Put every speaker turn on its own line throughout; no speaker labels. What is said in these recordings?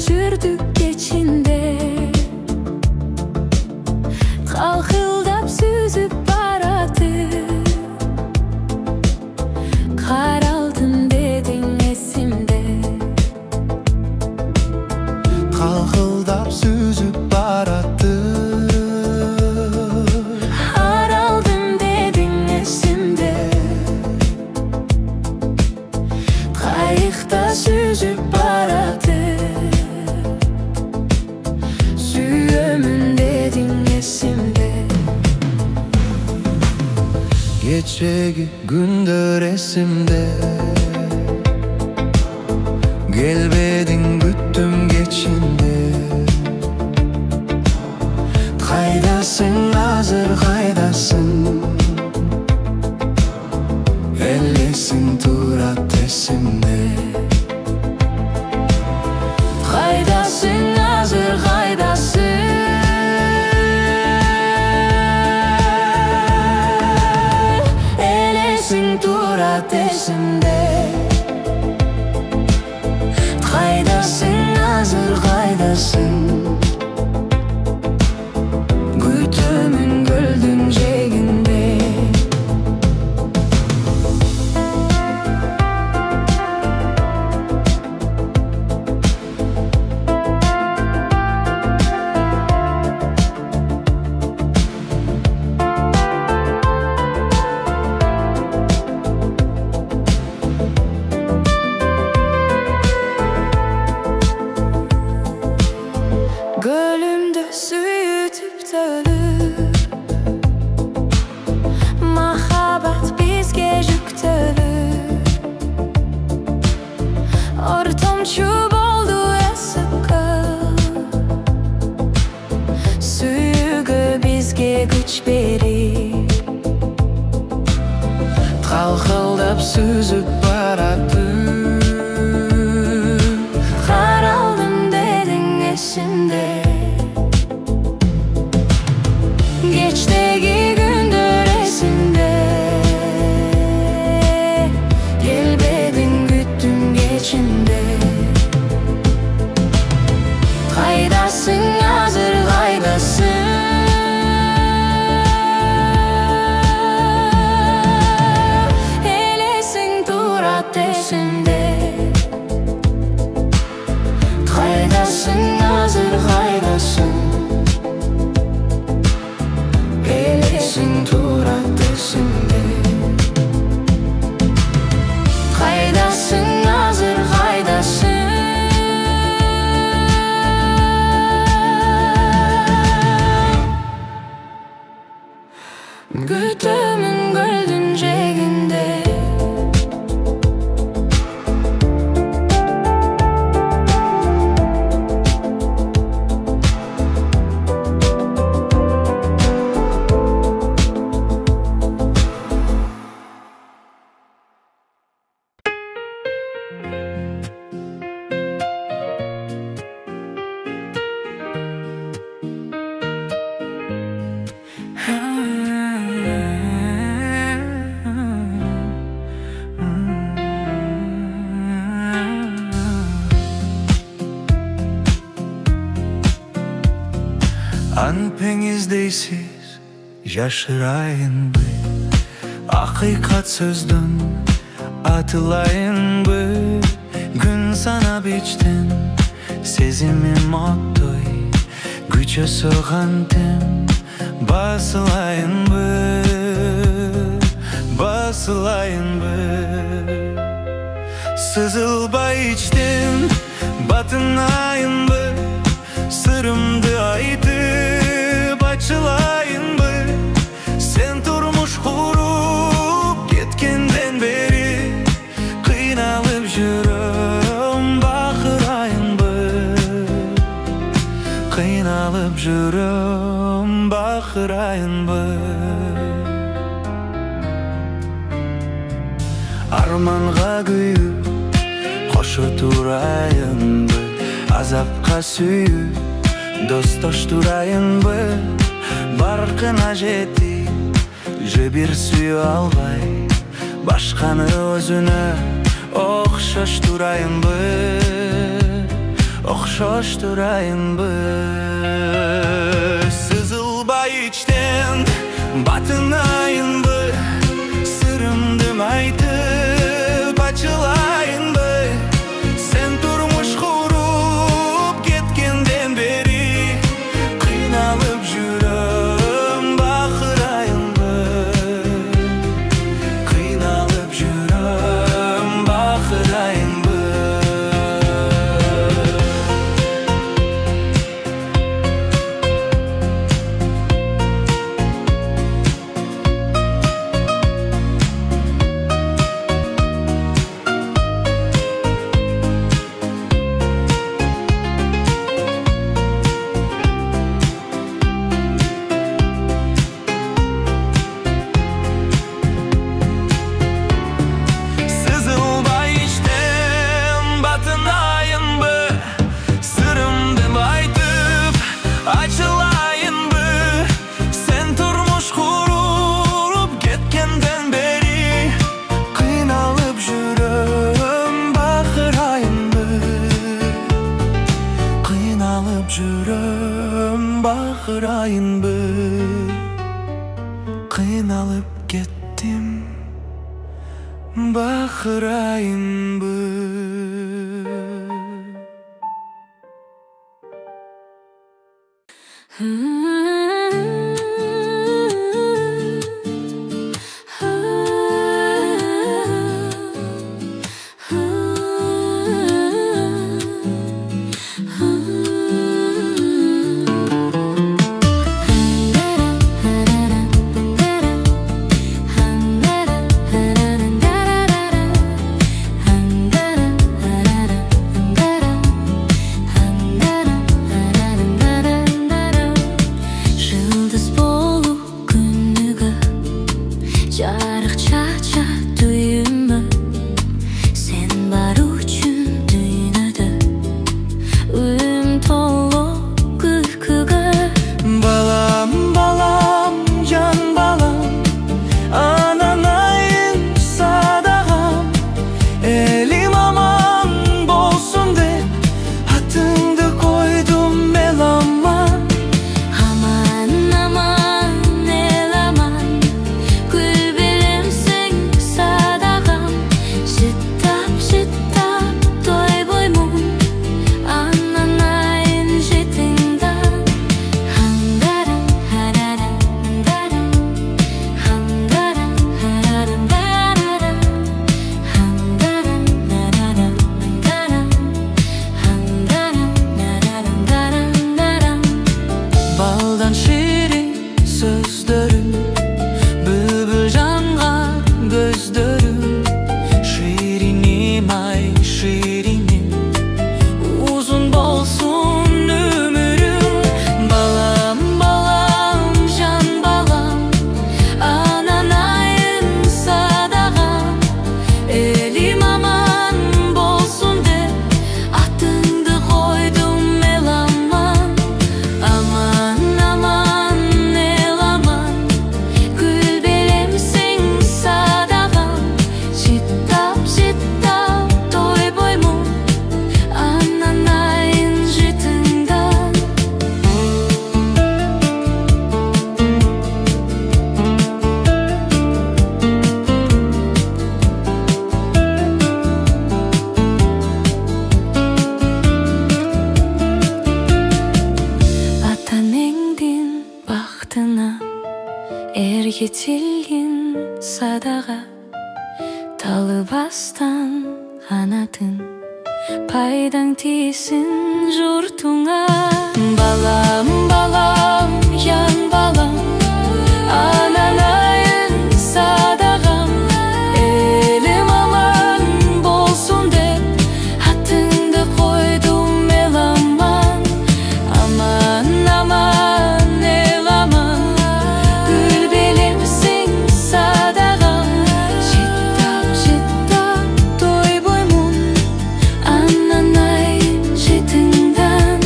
жүрдік кечинде, қалқылдап сүзіп барады. Қаралтын дедің есімде,
қалқылдап сүзіп барады.
Аралдың дедің есімде, қайықта сүзіп барады. Сүйемін дедің есімде,
Geçegi gündür esimde, gelmedin güttüm geçinde. Kaydasın hazır kaydasın, ellesin turat esimde.
Kaydasın hazır kaydasın, turat esimde. Kaydasın hazır kaydasın, gütümün güldün ceginde. Gölümde süyütüp tölüp, mahabat bizge yüktölüp. Ortamçı boldu esıkıp, süyügü bizge güç berip.
Kalkıldap süzüp barады.
Қаралдым дедің есімде, кештегі күндер есімде. Келбедің күттім кечінде, қайдасың hazır қайдасың, елесің турат есімде. Kaydasın hazır kaydasın, elesin turat esimde. Kaydasın hazır kaydasın, gütümün güldün ceginde.
Anpengizdeysіз yaşırayın бы, hakikat sözdün atılayın бы. Gün sana biçtin sezimim ottoy, güçe soğantım basılayın бы, basılayın бы. Sızılbay içtim batınayın бы, sırımdı aytıp açılayın бы. Sen turmuş kurup ketkenden beri, kıynalıp жүрüm bakırayın бы, kıynalıp жүрüm bakırayın бы. Armanға kүйüp koşu turayın бы, azapқа sүйüp dostoş turayın бы. Barkına жетip жебір сүйе албай, башқаны өзүнө окшош турайын бы, okşoştur ayınbı. Sızılbay içten batın ayınbı, sırımdım aytıp açılayınbı. Sen turmuş kurup ketkenden beri kıynalıp жүрөм bakır ayınbı, kıynalıp жүрөм bakır ayınbı. Жүрөм бакыр айынбы, кыйналып кеттим бакыр айынбы.
Ergetilgin sadaga talыбастан анатын пайдаң тиесин журтуңа. Балам, балам, ян балам, ананайын садагам, элим аман болсун деп атыңды койдум эламан. Аман, аман, эламан, гүл белемсиң садагам, життап, життап тойбоймун ананайын жетиңдан.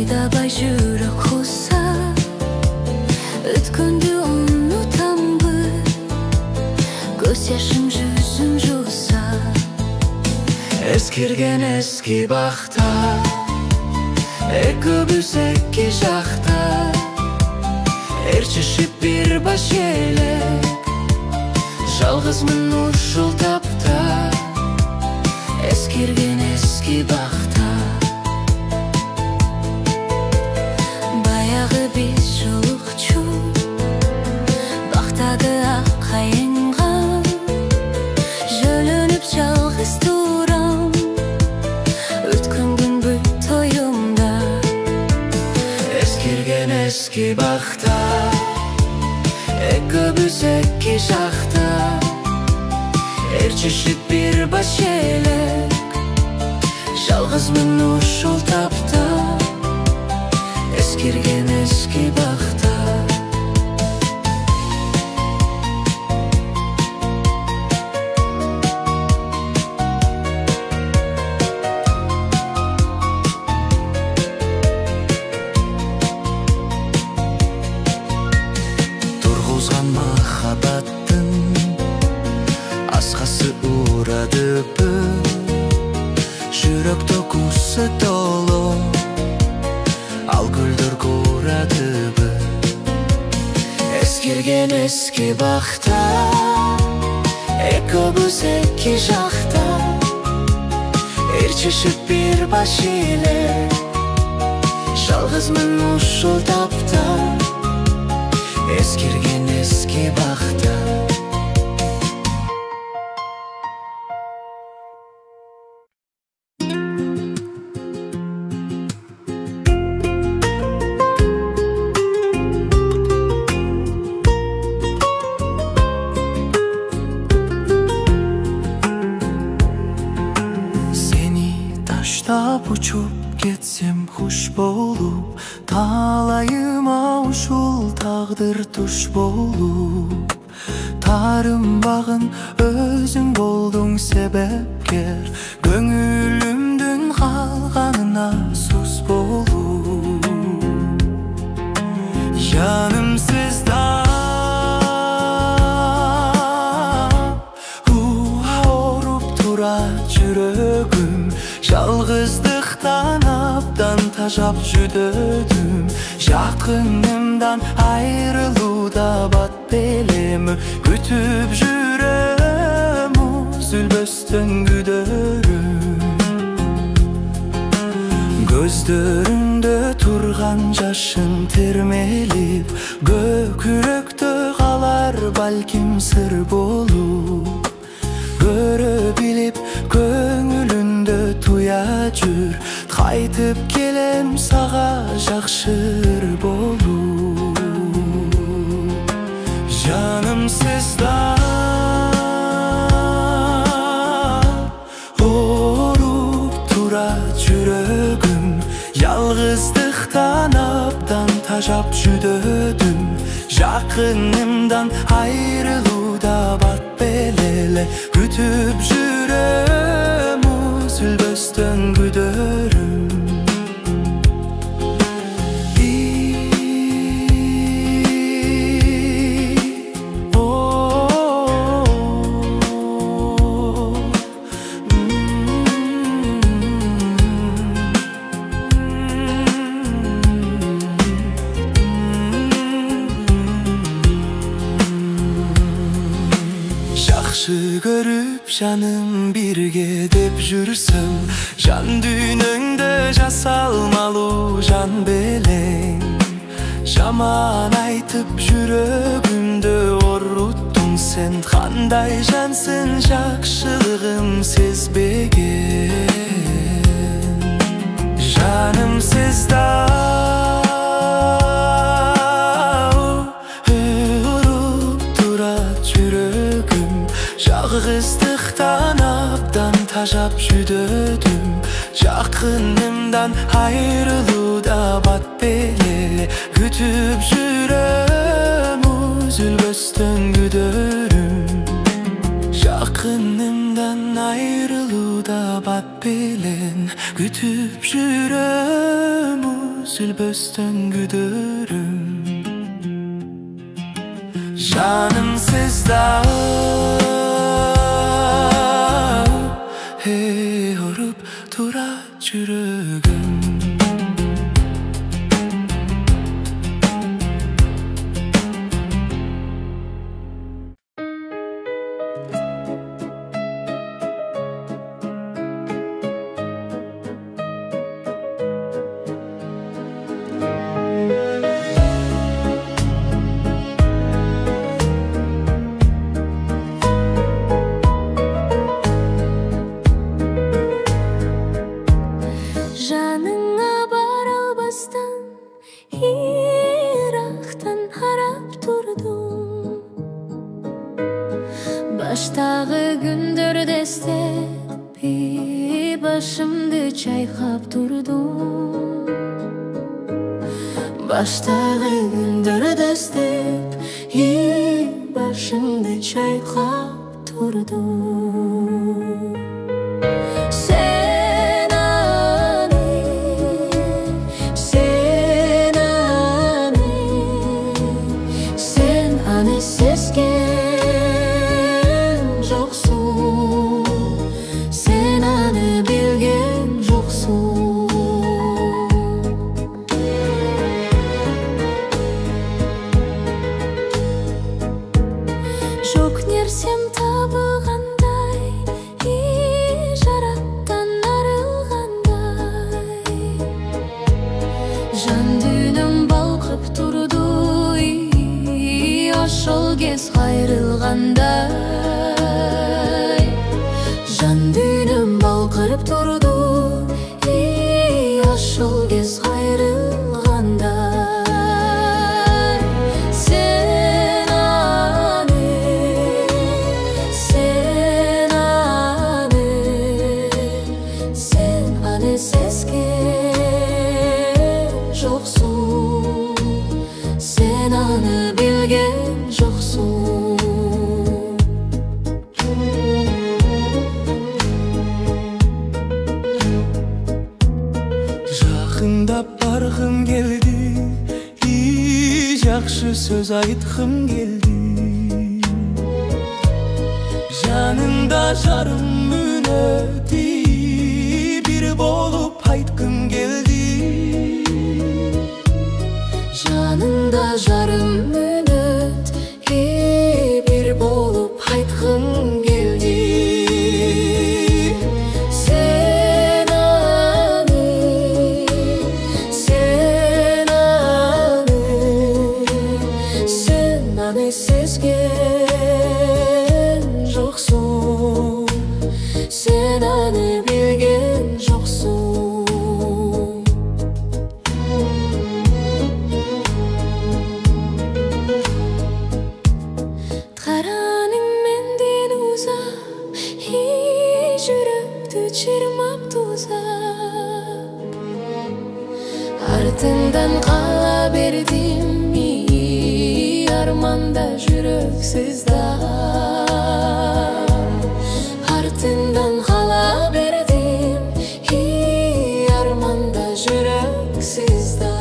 Çıydabay жүрек хуса, өткенді ұмытамбы, көз яшым жүзім жуса.
Eskirgen eski bakta, ekibüz iki жақта, Erçişip bir baş yelek, жалғызмын ушул тапта.
Eskirgen eski bakta, баяғы біз жолықчу, бақтады ақ қайынған, жөлініп жалғыз турам, өткен күн бұл тойымда.
Eskirgen eski bakta, ekibüz iki жақта, Erçişip bir baş yelek, жалғызмын ушул тапта. Eskirgen eski bakta. Turg'uzgan mahabbatin asqasi uradıpı, жүрек dokusu dolu, al güldür kuradıpı. Eskirgen eski bakta, ekibüz iki жақта, Erçişip bir baş yelek, жалғызмын ушул тапта. Eskirgen eski bakta. Taştap uçup getsem huş bolup, talayıma uşul tağdır tuş bolup. Tarım bağın özün boldun sebepker, gönülümdün kalganına sus bolup. Yanımsızda orup tura жүрегім, жалғыздықтан абдан тажап жүдедім. Жақынымдан айрылуда бат белемі, күтіп жүрем үзілбестен күдерім. Көздерінде тұрған жашын термеліп, көкіректе қалар балким сыр болып. Көрө билип көңүлүндө туя жүр, кайтып келем сага жакшыр болуп. Жанымсызда оруп тура жүрөгүм, жалгыздыктан абдан тажап жүдөдүм. Жакынымдан айрылууда бат белеле, күтүп жүрөм үзүлбөстөн күдөрүм. Жақшы көріп жаным бірге деп жүрсің, жан дүйнөңдө жасалмалуу жан белең. Жаман айтып жүрөгүмдө оруттуң сен, кандай жансың жакшылыгым сезбеген. Жанымсызда жалгыздыктан абдан тажап жүдөдүм. Жакынымдан айрылууда бат белеле, күтүп жүрөм үзүлбөстөн күдөрүм. Жакынымдан айрылууда бат белен, күтүп жүрөм silböstön güdürüm. Canım sizda hey horup dura жүрөгüm.
Жаныңа бара албастан ирактан карап турдум. Баштагы күндөрдө эстеп башымды чайкап турдум. Баштагы күндөрдө эстеп башымды чайкап турдум. Жок нерсем табылгандай, жараттан арылгандай. Жан дүйнөм балкып турду, ошол кез кайрылгандай. Жан дүйнөм балкып турду, ошол кез кайрылгандай. Sen anı bilgen joksun.
Жақындап барғым келді, жақсы сөз айтқым келді. Жаныңда жарым мүнөтү бир болуп айткым келди.
Жаныңда жарым мүнөт бир болуп айткым келди. Sen аны сезген жоксуң. Sen аны билген жоксуң. Караның менден узап, жүрөктү чырмап тузап. Артыңдан кала бердим, арманда жүрөк сыздап. Артыңдан кала бердим, арманда жүрөк сыздап.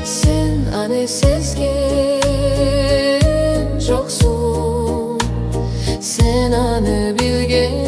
Sen аны сезген жоксуң. Sen аны билген